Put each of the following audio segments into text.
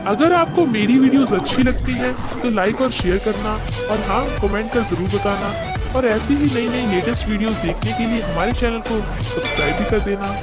अगर आपको मेरी वीडियोस अच्छी लगती है तो लाइक और शेयर करना, और हाँ, कमेंट कर जरूर बताना। और ऐसी ही नई नई लेटेस्ट वीडियोस देखने के लिए हमारे चैनल को सब्सक्राइब भी कर देना।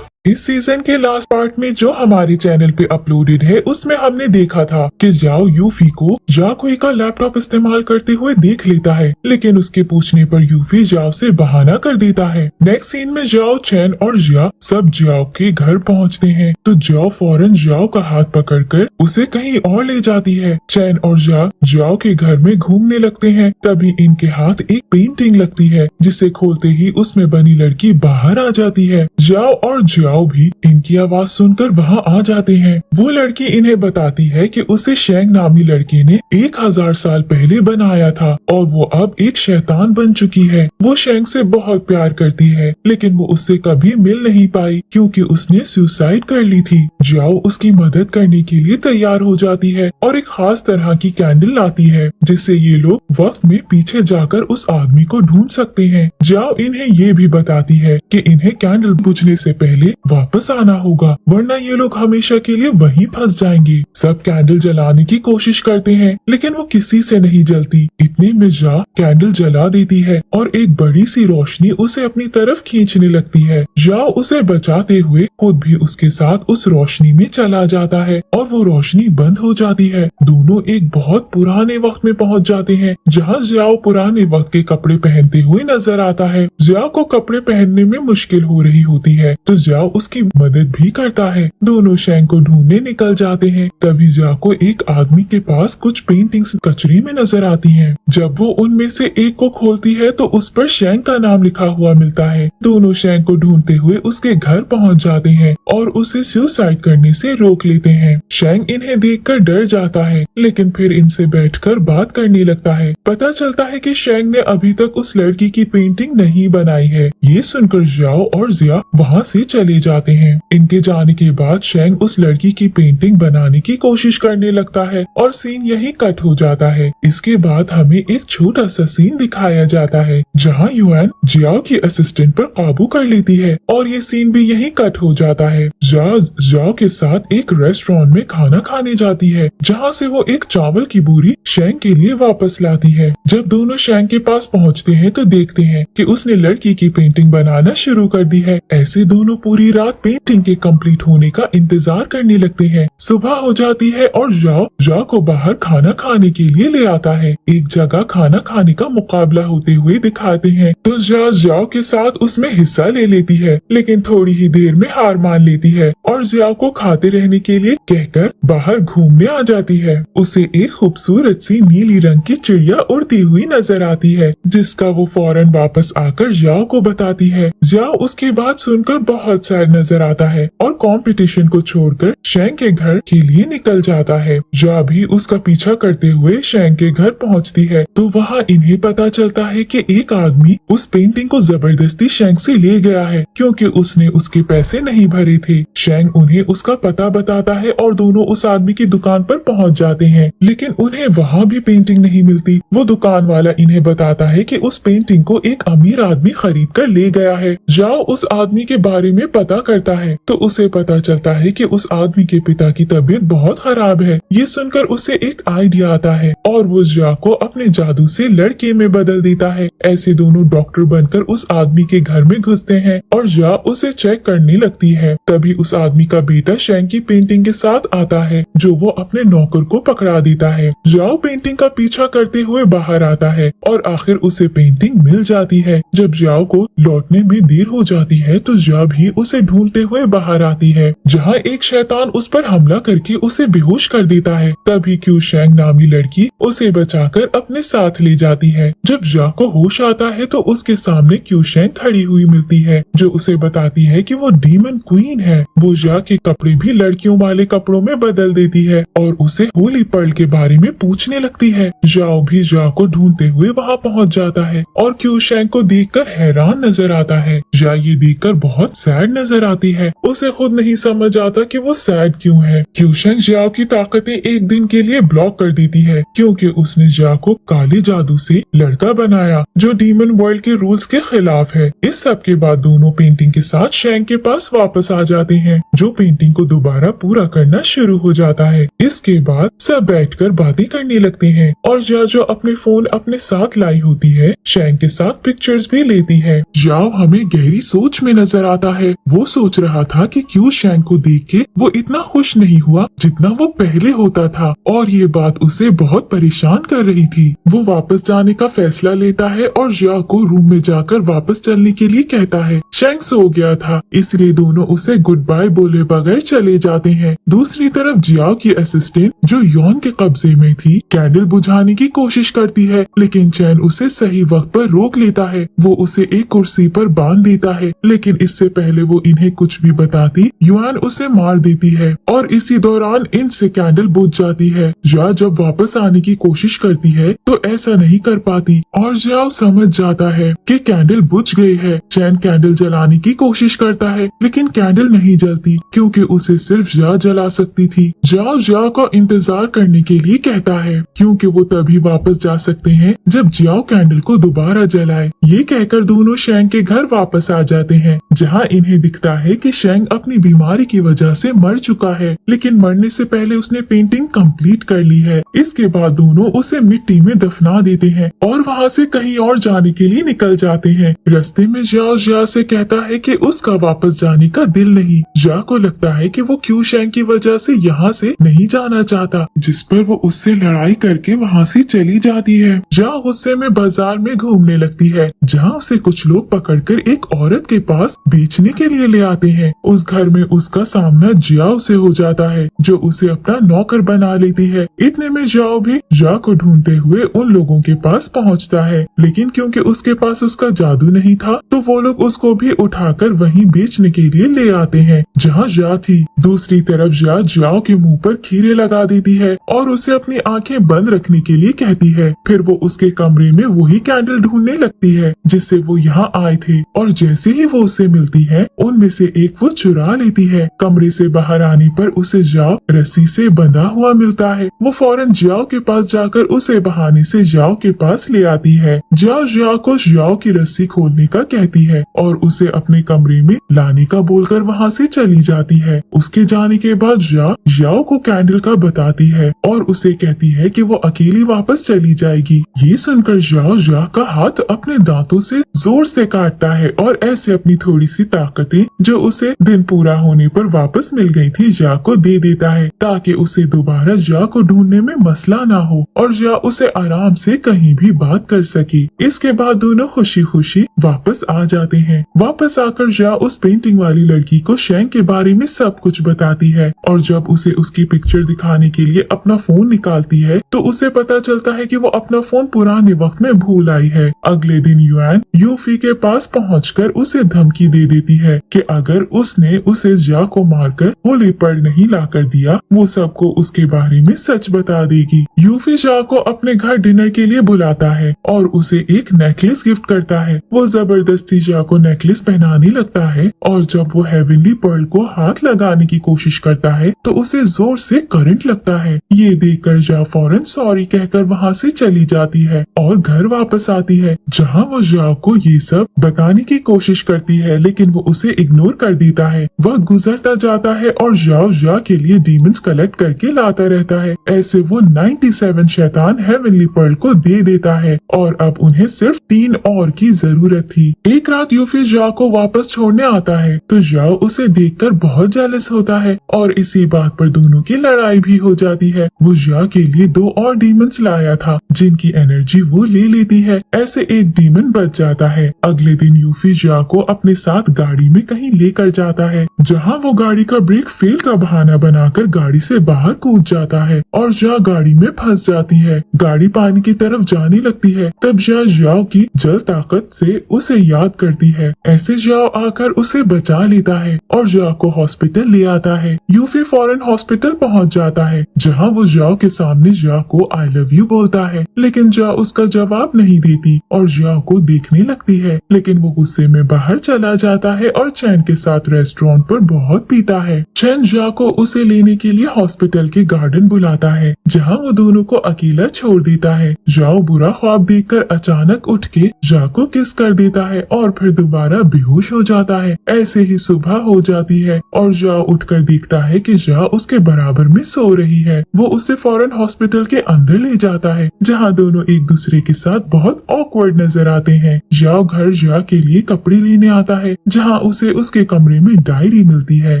इस सीजन के लास्ट पार्ट में जो हमारे चैनल पे अपलोडेड है उसमें हमने देखा था कि जाओ यूफी को जाकुई का लैपटॉप इस्तेमाल करते हुए देख लेता है, लेकिन उसके पूछने पर यूफी जाओ से बहाना कर देता है। नेक्स्ट सीन में जाओ, चैन और जिया सब जाओ के घर पहुंचते हैं तो जाओ फौरन जाओ का हाथ पकड़कर उसे कहीं और ले जाती है। चैन और जिया जाओ के घर में घूमने लगते हैं, तभी इनके हाथ एक पेंटिंग लगती है जिसे खोलते ही उसमें बनी लड़की बाहर आ जाती है। जाओ और जिया भी इनकी आवाज सुनकर वहां आ जाते हैं। वो लड़की इन्हें बताती है कि उसे शेंग नामी लड़के ने 1000 साल पहले बनाया था और वो अब एक शैतान बन चुकी है। वो शेंग से बहुत प्यार करती है, लेकिन वो उससे कभी मिल नहीं पाई क्योंकि उसने सुसाइड कर ली थी। जाओ उसकी मदद करने के लिए तैयार हो जाती है और एक खास तरह की कैंडल लाती है जिससे ये लोग वक्त में पीछे जाकर उस आदमी को ढूंढ सकते हैं। जाओ इन्हें ये भी बताती है कि इन्हें कैंडल बुझने से पहले वापस आना होगा, वरना ये लोग हमेशा के लिए वहीं फंस जाएंगे। सब कैंडल जलाने की कोशिश करते हैं लेकिन वो किसी से नहीं जलती। इतने में जा कैंडल जला देती है और एक बड़ी सी रोशनी उसे अपनी तरफ खींचने लगती है। जाओ उसे बचाते हुए खुद भी उसके साथ उस रोशनी में चला जाता है और वो रोशनी बंद हो जाती है। दोनों एक बहुत पुराने वक्त में पहुंच जाते हैं जहाँ जाओ पुराने वक्त के कपड़े पहनते हुए नजर आता है। जाओ को कपड़े पहनने में मुश्किल हो रही होती है तो जाओ उसकी मदद भी करता है। दोनों शेंग को ढूंढने निकल जाते हैं। तभी जा को एक आदमी के पास कुछ पेंटिंग्स कचरे में नजर आती हैं। जब वो उनमें से एक को खोलती है तो उस पर शेंग का नाम लिखा हुआ मिलता है। दोनों शेंग को ढूंढते हुए उसके घर पहुंच जाते हैं और उसे सुसाइड करने से रोक लेते हैं। शेंग इन्हें देखकर डर जाता है लेकिन फिर इनसे बैठकर बात करने लगता है। पता चलता है कि शेंग ने अभी तक उस लड़की की पेंटिंग नहीं बनाई है। ये सुनकर जाओ और जिया वहाँ से चले जाते हैं। इनके जाने के बाद शेंग उस लड़की की पेंटिंग बनाने की कोशिश करने लगता है और सीन यही कट हो जाता है। इसके बाद हमें एक छोटा सा सीन दिखाया जाता है जहां युआन जियाओ की असिस्टेंट पर काबू कर लेती है और ये सीन भी यही कट हो जाता है। जाओ के साथ एक रेस्टोरेंट में खाना खाने जाती है जहां से वो एक चावल की बोरी शेंग के लिए वापस लाती है। जब दोनों शेंग के पास पहुंचते हैं तो देखते हैं कि उसने लड़की की पेंटिंग बनाना शुरू कर दी है। ऐसे दोनों पूरी रात पेंटिंग के कंप्लीट होने का इंतजार करने लगते हैं। सुबह हो जाती है और जाओ को बाहर खाना खाने के लिए ले आता है। एक जगह खाना खाने का मुकाबला होते हुए दिखाते हैं तो जाओ के साथ उसमें हिस्सा ले लेती है, लेकिन थोड़ी ही देर में हार मान लेती है और जाओ को खाते रहने के लिए कहकर बाहर घूमने आ जाती है। उसे एक खूबसूरत सी नीली रंग की चिड़िया उड़ती हुई नजर आती है जिसका वो फौरन वापस आकर जाओ को बताती है। जाओ उसकी बात सुनकर बहुत सैड नजर आता है और कंपटीशन को छोड़कर शेंग के घर के लिए निकल जाता है। जा भी उसका पीछा करते हुए शेंग के घर पहुंचती है तो वहां इन्हें पता चलता है कि एक आदमी उस पेंटिंग को जबरदस्ती शेंग से ले गया है क्योंकि उसने उसके पैसे नहीं भरे थे। शेंग उन्हें उसका पता बताता है और दोनों उस आदमी की दुकान पर पहुंच जाते हैं, लेकिन उन्हें वहां भी पेंटिंग नहीं मिलती। वो दुकान वाला इन्हें बताता है कि उस पेंटिंग को एक अमीर आदमी खरीद कर ले गया है। जाओ उस आदमी के बारे में पता करता है तो उसे पता चलता है कि उस आदमी के पिता की तबीयत बहुत खराब है। ये सुनकर उसे एक आइडिया आता है और वो जा को अपने जादू से लड़के में बदल देता है। ऐसे दोनों डॉक्टर बनकर उस आदमी के घर में घुसते हैं और जा उसे चेक करने लगती है। तभी उस आदमी का बेटा शेंग की पेंटिंग के साथ आता है जो वो अपने नौकर को पकड़ा देता है। जाओ पेंटिंग का पीछा करते हुए बाहर आता है और आखिर उसे पेंटिंग मिल जाती है। जब जाओ को लौटने में देर हो जाती है तो जा भी उसे ढूंढते हुए बाहर आती है जहाँ एक शैतान उस पर हमला करके उसे बेहोश कर देता है। तभी क्यू शेंग नामी लड़की उसे बचाकर अपने साथ ले जाती है। जब जा को होश आता है तो उसके सामने क्यू शेंग खड़ी हुई मिलती है जो उसे बताती है कि वो डीमन क्वीन है। वो जा के कपड़े भी लड़कियों वाले कपड़ों में बदल देती है और उसे होली पर्ल के बारे में पूछने लगती है। जाओ भी जा को ढूंढते हुए वहाँ पहुँच जाता है और क्यू शेंग को देखकर हैरान नजर आता है। जा ये देखकर बहुत सैड नजर नजर आती है। उसे खुद नहीं समझ आता कि वो सैड क्यों है। क्यूशेंग जियाओ की ताकतें एक दिन के लिए ब्लॉक कर देती है क्योंकि उसने जिया को काले जादू से लड़का बनाया जो डीमन वर्ल्ड के रूल्स के खिलाफ है। इस सब के बाद दोनों पेंटिंग के साथ शेंग के पास वापस आ जाते हैं जो पेंटिंग को दोबारा पूरा करना शुरू हो जाता है। इसके बाद सब बैठकर बातें करने लगते हैं और जिया जो अपने फोन अपने साथ लाई होती है शेंग के साथ पिक्चर्स भी लेती है। जियाओ हमें गहरी सोच में नजर आता है। वो सोच रहा था कि क्यों शेंग को देख के वो इतना खुश नहीं हुआ जितना वो पहले होता था और ये बात उसे बहुत परेशान कर रही थी। वो वापस जाने का फैसला लेता है और जिया को रूम में जाकर वापस चलने के लिए कहता है। शेंग सो गया था इसलिए दोनों उसे गुड बाय बोले बगैर चले जाते हैं। दूसरी तरफ जियाओ की असिस्टेंट जो यॉन के कब्जे में थी कैंडल बुझाने की कोशिश करती है लेकिन चैन उसे सही वक्त पर रोक लेता है। वो उसे एक कुर्सी पर बांध देता है लेकिन इससे पहले वो इन्हें कुछ भी बताती युआन उसे मार देती है और इसी दौरान इनसे कैंडल बुझ जाती है। जिया जब वापस आने की कोशिश करती है तो ऐसा नहीं कर पाती और जियाओ समझ जाता है कि कैंडल बुझ गई है। चैन कैंडल जलाने की कोशिश करता है लेकिन कैंडल नहीं जलती क्योंकि उसे सिर्फ जिया जला सकती थी। जिया को इंतजार करने के लिए कहता है क्योंकि वो तभी वापस जा सकते हैं जब जियाओ कैंडल को दोबारा जलाए। ये कहकर दोनों शेंग के घर वापस आ जाते हैं जहाँ इन्हें दिखता है कि शेंग अपनी बीमारी की वजह से मर चुका है लेकिन मरने से पहले उसने पेंटिंग कंप्लीट कर ली है। इसके बाद दोनों उसे मिट्टी में दफना देते हैं और वहाँ से कहीं और जाने के लिए निकल जाते हैं। रास्ते में जिया से कहता है कि उसका वापस जाने का दिल नहीं। जिया को लगता है कि वो क्यों शेंग की वजह से यहाँ से नहीं जाना चाहता जिस पर वो उससे लड़ाई करके वहाँ से चली जाती है। जिया गुस्से में बाजार में घूमने लगती है जहाँ उसे कुछ लोग पकड़कर एक औरत के पास बेचने के लिए ले आते हैं। उस घर में उसका सामना जियाओ से हो जाता है जो उसे अपना नौकर बना लेती है। इतने में जियाओ भी जिया को ढूंढते हुए उन लोगों के पास पहुंचता है लेकिन क्योंकि उसके पास उसका जादू नहीं था तो वो लोग उसको भी उठाकर वहीं बेचने के लिए ले आते हैं जहाँ जिया थी। दूसरी तरफ जिया जियाओ के मुंह पर खीरे लगा देती है और उसे अपनी आंखें बंद रखने के लिए कहती है। फिर वो उसके कमरे में वही कैंडल ढूंढने लगती है जिससे वो यहाँ आए थे और जैसे ही वो उससे मिलती है उनमें से एक वो चुरा लेती है। कमरे से बाहर आने पर उसे जियाओ रस्सी से बंधा हुआ मिलता है। वो फौरन जियाओ के पास जाकर उसे बहाने से जियाओ के पास ले आती है। जियाओ को जियाओ की रस्सी खोलने का कहती है और उसे अपने कमरे में लाने का बोलकर वहाँ से चली जाती है। उसके जाने के बाद जियाओ को कैंडल का बताती है और उसे कहती है कि वो अकेली वापस चली जाएगी। ये सुनकर जिया का हाथ अपने दांतों से जोर से काटता है और ऐसे अपनी थोड़ी सी ताकतें जो उसे दिन पूरा होने पर वापस मिल गई थी जिया को दे देता है ताकि उसे दोबारा जिया को ढूंढने में मसला ना हो और जिया उसे आराम से कहीं भी बात कर सके। इसके बाद दोनों खुशी खुशी वापस आ जाते हैं। वापस आकर जिया उस पेंटिंग वाली लड़की को शेंग के बारे में सब कुछ बताती है और जब उसे उसकी पिक्चर दिखाने के लिए अपना फोन निकालती है तो उसे पता चलता है कि वो अपना फोन पुराने वक्त में भूल आई है। अगले दिन युआन यूफी के पास पहुंचकर उसे धमकी दे देती है कि अगर उसने उसे जिया को मारकर होली पर नहीं लाकर दिया वो सबको उसके बारे में सच बता देगी। यूफी जिया को अपने घर डिनर के लिए बुलाता है और उसे एक नेकलेस गिफ्ट करता है। वो जबरदस्ती जिया को नेकलेस पहनाने लगता है और जब वो हेवनली पर्ल को हाथ लगाने की कोशिश करता है तो उसे जोर से करंट लगता है। ये देखकर जिया फौरन सॉरी कहकर वहाँ से चली जाती है और घर वापस आती है जहाँ वो जिया को ये सब बताने की कोशिश करती है लेकिन वो उसे इग्नोर कर देता है। वक्त गुजरता जाता है और जिया के लिए डीमंस कलेक्ट करके लाता रहता है। ऐसे वो 97 शैतान हेवनली पर्ल को दे देता है और अब उन्हें सिर्फ 3 और की जरूरत थी। एक रात यूफी जिया को वापस छोड़ने आता है तो जिया उसे देखकर बहुत जेलस होता है और इसी बात पर दोनों की लड़ाई भी हो जाती है। वो जिया के लिए 2 और डीमंस लाया था जिनकी एनर्जी वो ले लेती है। ऐसे एक डीमन बच जाता है। अगले दिन यूफी जिया को अपने साथ गाड़ी में कहीं लेकर जाता है जहाँ वो गाड़ी का ब्रेक फेल का बहाना बनाकर गाड़ी से बाहर कूद जाता है और जिया गाड़ी में फंस जाती है। गाड़ी पानी की तरफ जाने लगती है तब जिया की जल ताकत से उसे याद करती है। ऐसे जिया आकर उसे बचा लेता है और जिया को हॉस्पिटल ले आता है। यूफी फौरन हॉस्पिटल पहुँच जाता है जहाँ वो जिया के सामने जिया को आई लव यू बोलता है लेकिन जिया उसका जवाब नहीं देती और जिया को देखने लगती है लेकिन वो गुस्से में बाहर चला जाता है और चैन के साथ रेस्टोरेंट पर बहुत पीता है। चैन जा को उसे लेने के लिए हॉस्पिटल के गार्डन बुलाता है, जहाँ वो दोनों को अकेला छोड़ देता है। जाओ बुरा ख्वाब देखकर अचानक उठ के जा को किस कर देता है और फिर दोबारा बेहोश हो जाता है। ऐसे ही सुबह हो जाती है और जाओ उठकर देखता है कि जा उसके बराबर में सो रही है। वो उसे फौरन हॉस्पिटल के अंदर ले जाता है, जहाँ दोनों एक दूसरे के साथ बहुत ऑकवर्ड नजर आते हैं। जाओ घर जा के लिए कपड़े लेने आता है, जहाँ उसे उसके कमरे में डायरी मिलती है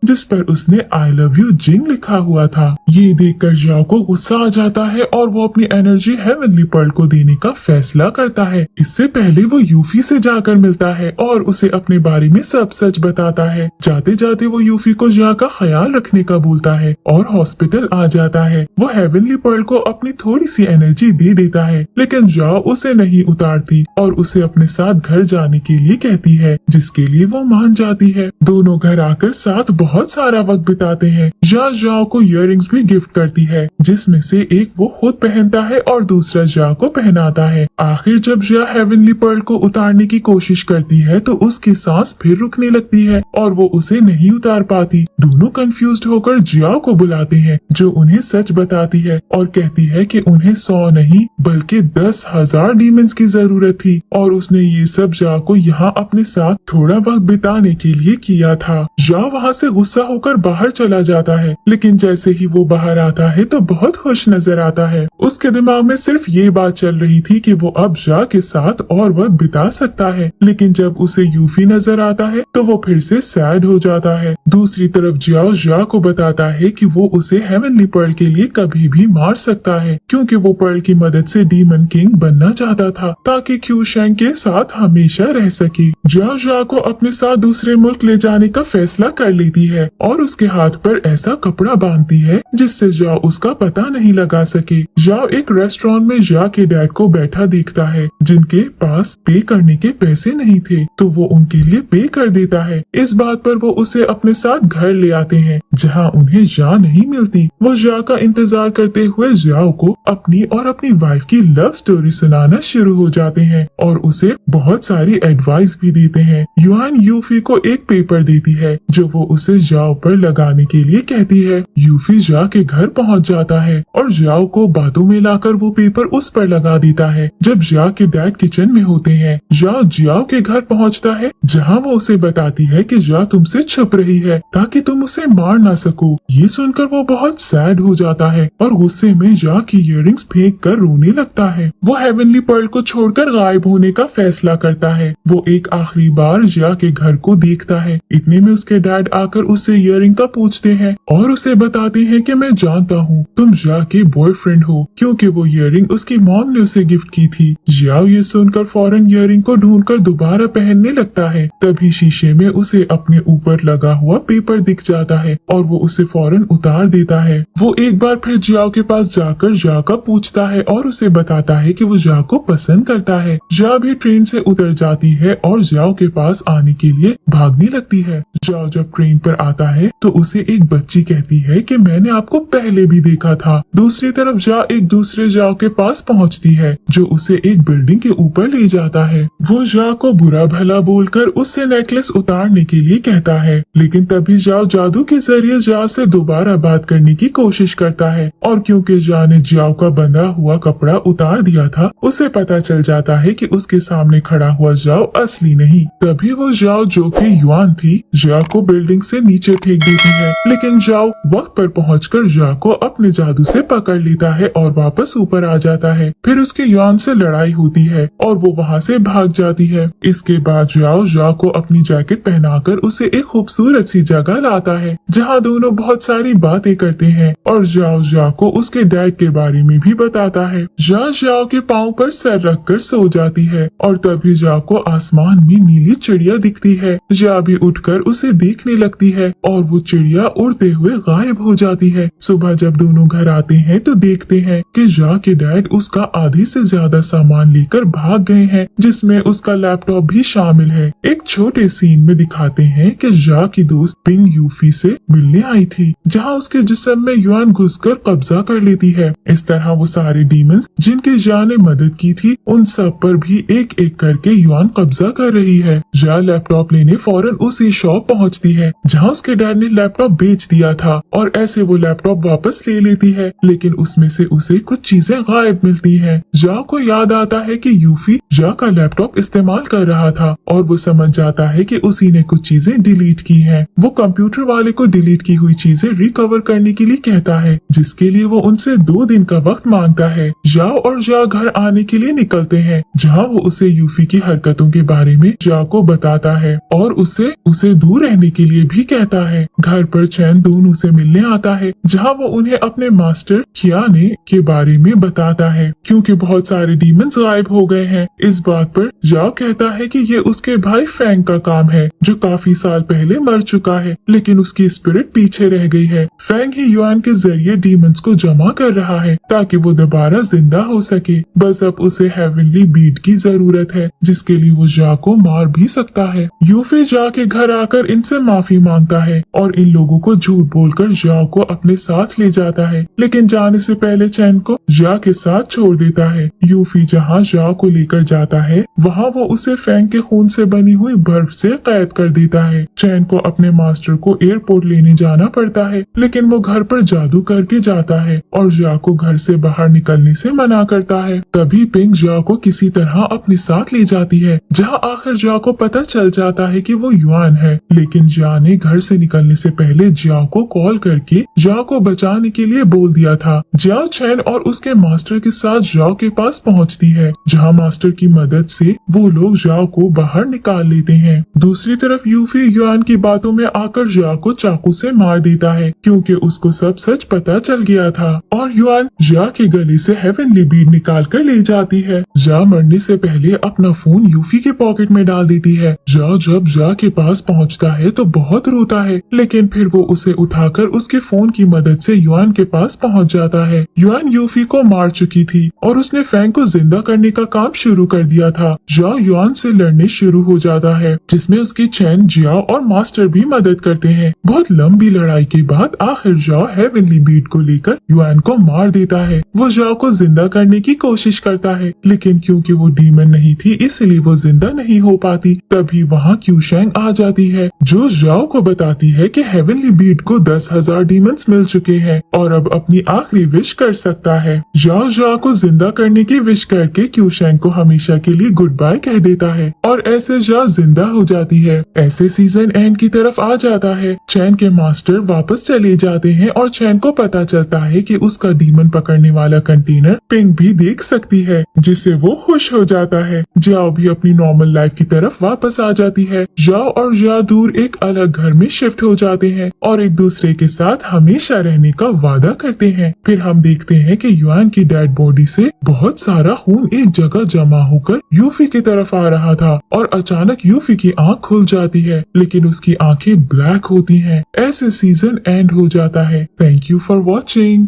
जिस पर उसने आई लव यू जिंग लिखा हुआ था। ये देखकर जाओ को गुस्सा आ जाता है और वो अपनी एनर्जी हेवनली पर्ल को देने का फैसला करता है। इससे पहले वो यूफी से जाकर मिलता है और उसे अपने बारे में सब सच बताता है। जाते जाते वो यूफी को जा का ख्याल रखने का बोलता है और हॉस्पिटल आ जाता है। वो हेवनली पर्ल को अपनी थोड़ी सी एनर्जी दे देता है, लेकिन जाओ उसे नहीं उतारती और उसे अपने साथ घर जाने के लिए कहती है, जिसके लिए वो मान जाती है। दोनों घर आकर साथ बहुत सारा वक्त बिताते हैं। जाओ को इयररिंग्स भी गिफ्ट करती है, जिसमें से एक वो खुद पहनता है और दूसरा जा को पहनाता है। आखिर जब जा हेवनली पर्ल को उतारने की कोशिश करती है तो उसकी सांस फिर रुकने लगती है और वो उसे नहीं उतार पाती। दोनों कंफ्यूज्ड होकर जाओ को बुलाते हैं, जो उन्हें सच बताती है और कहती है कि उन्हें 100 नहीं बल्कि 10,000 डीमंस की जरूरत थी और उसने ये सब जाओ को यहाँ अपने साथ थोड़ा वक्त बिताने के लिए किया था। जाओ वहाँ से गुस्सा होकर बाहर चला जाता है, लेकिन जैसे ही वो बाहर आता है तो बहुत खुश नजर आता है। उसके दिमाग में सिर्फ ये बात चल रही थी कि वो अब जा के साथ और वक्त बिता सकता है, लेकिन जब उसे यूफी नजर आता है तो वो फिर से सैड हो जाता है। दूसरी तरफ जाओ जा को बताता है कि वो उसे हेवनली पर्ल के लिए कभी भी मार सकता है, क्योंकि वो पर्ल की मदद से डीमन किंग बनना चाहता था ताकि क्यूशैंग के साथ हमेशा रह सके। जाओ जा को अपने साथ दूसरे मुल्क ले जाने का फैसला कर लेती है और उसके हाथ पर ऐसा कपड़ा बांधती है जिससे जाओ उसका पता नहीं लगा सके। जाओ एक रेस्टोरेंट में जा के डैड को बैठा देखता है, जिनके पास पे करने के पैसे नहीं थे, तो वो उनके लिए पे कर देता है। इस बात पर वो उसे अपने साथ घर ले आते हैं, जहाँ उन्हें जा नहीं मिलती। वो जा का इंतजार करते हुए जाओ को अपनी और अपनी वाइफ की लव स्टोरी सुनाना शुरू हो जाते हैं और उसे बहुत सारी एडवाइस भी देते हैं। युआन यूफी को एक पेपर देती है जो वो उसे जाओ पर लगाने के लिए कहती है। यूफी जा के घर पहुंच जाता है और जाओ को बातों में लाकर वो पेपर उस पर लगा देता है। जब जा के डैड किचन में होते हैं, जाओ के घर पहुंचता है, जहां वो उसे बताती है कि जा तुमसे छुप रही है ताकि तुम उसे मार ना सको। ये सुनकर वो बहुत सैड हो जाता है और गुस्से में जा की इयररिंग्स फेंक कर रोने लगता है। वो हेवनली पर्ल को छोड़कर गायब होने का फैसला करता है। वो एक आखिरी बार जा के घर को देखता है। इतने में उसके डैड आकर उससे इयररिंग का पूछते हैं और उसे बताते हैं कि मैं जानता हूँ तुम जा के बॉयफ्रेंड हो, क्योंकि वो इयररिंग उसकी मॉम ने उसे गिफ्ट की थी। जाओ ये सुनकर फौरन इयररिंग को ढूंढकर दोबारा पहनने लगता है। तभी शीशे में उसे अपने ऊपर लगा हुआ पेपर दिख जाता है और वो उसे फौरन उतार देता है। वो एक बार फिर जाओ के पास जाकर जा का पूछता है और उसे बताता है कि वो जा को पसंद करता है। जा भी ट्रेन से उतर जाती है और जाओ के पास आने के लिए भागने लगती है। जाओ जब ट्रेन पर आता है तो उसे एक बच्ची कहती है कि मैंने आपको पहले भी देखा था। दूसरी तरफ जा एक दूसरे जाओ के पास पहुंचती है, जो उसे एक बिल्डिंग के ऊपर ले जाता है। वो जा को बुरा भला बोलकर उससे नेकलेस उतारने के लिए कहता है, लेकिन तभी जाओ जादू के जरिए जाओ से दोबारा बात करने की कोशिश करता है और क्योंकि जा ने जाओ का बंधा हुआ कपड़ा उतार दिया था, उसे पता चल जाता है कि उसके सामने खड़ा हुआ जाओ असली नहीं। तभी वो जाओ जो कि युआन थी, जा को बिल्डिंग से नीचे फेंक देती है, लेकिन जाओ वक्त पर पहुंचकर जा को अपने जादू से पकड़ लेता है और वापस ऊपर आ जाता है। फिर उसके युआन से लड़ाई होती है और वो वहाँ से भाग जाती है। इसके बाद जाओ को अपनी जैकेट पहनाकर उसे एक खूबसूरत सी जगह लाता है, जहाँ दोनों बहुत सारी बातें करते हैं और जाओ को उसके डैड के बारे में भी बताता है। जाओ के पाँव पर सर रखकर सो जाती है और तभी जाओ को आसमान में नीली चिड़िया दिखती है। जा भी उठकर उसे देखने लगती है और वो चिड़िया उड़ते हुए गायब हो जाती है। सुबह जब दोनों घर आते हैं तो देखते हैं कि जा के डैड उसका आधे से ज्यादा सामान लेकर भाग गए हैं, जिसमें उसका लैपटॉप भी शामिल है। एक छोटे सीन में दिखाते हैं कि जा की दोस्त पिंग यूफी से मिलने आई थी, जहां उसके जिस्म में युआन घुसकर कब्जा कर लेती है। इस तरह वो सारे डीमंस जिनकी जा ने मदद की थी, उन सब पर भी एक एक करके युआन कब्जा कर रही है। जा लैपटॉप लेने फौरन उसी शॉप पहुंचती है जहां उसके डैड ने लैपटॉप बेच दिया था और ऐसे वो लैपटॉप वापस ले लेती है, लेकिन उसमें से उसे कुछ चीजें गायब मिलती हैं। जा को याद आता है कि यूफी जा का लैपटॉप इस्तेमाल कर रहा था और वो समझ जाता है कि उसी ने कुछ चीजें डिलीट की हैं। वो कंप्यूटर वाले को डिलीट की हुई चीजें रिकवर करने के लिए कहता है, जिसके लिए वो उनसे 2 दिन का वक्त मांगता है। जाओ और जा घर आने के लिए निकलते हैं, जहां वो उसे यूफी की हरकतों के बारे में जा को बताता है और उसे दूर रहने के लिए भी कहता है। घर पर चैन दून उसे मिलने आता है, जहां वो उन्हें अपने मास्टर खियाने के बारे में बताता है, क्योंकि बहुत सारे डीमंस गायब हो गए हैं। इस बात पर जाओ कहता है कि ये उसके भाई फैंग का काम है, जो काफी साल पहले मर चुका है, लेकिन उसकी स्पिरिट पीछे रह गई है। फैंग ही युआन के जरिए डीमंस को जमा कर रहा है ताकि वो दोबारा जिंदा हो सके। बस अब उसे हेवनली बीट की जरूरत है, जिसके लिए वो जा को मार भी सकता है। यूफी जा के घर आकर इनसे माफी मांगता है और इन लोगों को झूठ बोलकर जा को अपने साथ ले जाता है, लेकिन जाने से पहले चैन को जा के साथ छोड़ देता है। यूफी जहाँ जा को लेकर जाता है, वहाँ वो उसे फैंग के खून से बनी हुई बर्फ से कैद कर देता है। चैन को अपने मास्टर को एयरपोर्ट लेने जाना पड़ता है, लेकिन वो घर पर जादू करके जाता है और जा को घर से बाहर निकलने से मना करता है। तभी पिंक जा को किसी तरह अपने साथ ले जाती है, जहाँ आखिर जा को पता चल जाता है कि वो युआन है, लेकिन जा ने घर से निकलने से पहले जा को कॉल करके जा को बचाने के लिए बोल दिया था। जा चैन और उसके मास्टर के साथ जाओ के पास पहुंचती है, जहां मास्टर की मदद से वो लोग जाओ को बाहर निकाल लेते हैं। दूसरी तरफ यूफी युआन की बातों में आकर जाओ को चाकू से मार देता है, क्योंकि उसको सब सच पता चल गया था और युआन जा के गले से हेवनली बीड निकाल कर ले जाती है। जा मरने से पहले अपना फोन यूफी के पॉकेट में डाल देती है। जब जा के पास पहुंचता है तो बहुत रोता है, लेकिन फिर वो उसे उठाकर उसके फोन की मदद से युआन के पास पहुंच जाता है। युआन यूफी को मार चुकी थी और उसने फैंग को जिंदा करने का काम शुरू कर दिया था। जाओ युआन से लड़ने शुरू हो जाता है, जिसमें उसकी चैन, जियाओ और मास्टर भी मदद करते हैं। बहुत लंबी लड़ाई के बाद आखिर जाओ हेवनली बीट को लेकर युआन को मार देता है। वो जाओ को जिंदा करने की कोशिश करता है, लेकिन क्योंकि वो डीमन नहीं थी इसलिए वो जिंदा नहीं हो पाती। तभी वहाँ क्यूशैंग आ जाती है, जो जाओ को बताती है कि हेवनली बीट को 10,000 डीमंस मिल चुके हैं और अब अपनी आखिरी विश कर सकता है। जाओ को जिंदा करने की विश करके क्यूशैंग को हमेशा के लिए गुड बाय कह देता है और ऐसे जा जिंदा हो जाती है। ऐसे सीजन एंड की तरफ आ जाता है। चैन के मास्टर वापस चले जाते हैं और चैन को पता चलता है कि उसका डीमन पकड़ने वाला कंटेनर पिंक भी देख सकती है, जिससे वो खुश हो जाता है। जाओ भी अपनी नॉर्मल लाइफ की तरफ वापस आ जाती है। जाओ और जा दूर एक अलग घर में शिफ्ट हो जाते हैं और एक दूसरे के साथ हमेशा रहने का वादा करते हैं। फिर हम देखते हैं कि युआन की डेड बॉडी से बहुत सारा खून एक जगह जमा होकर यूफी की तरफ आ रहा था और अचानक यूफी की आंख खुल जाती है, लेकिन उसकी आंखें ब्लैक होती हैं। ऐसे सीजन एंड हो जाता है। Thank you for watching.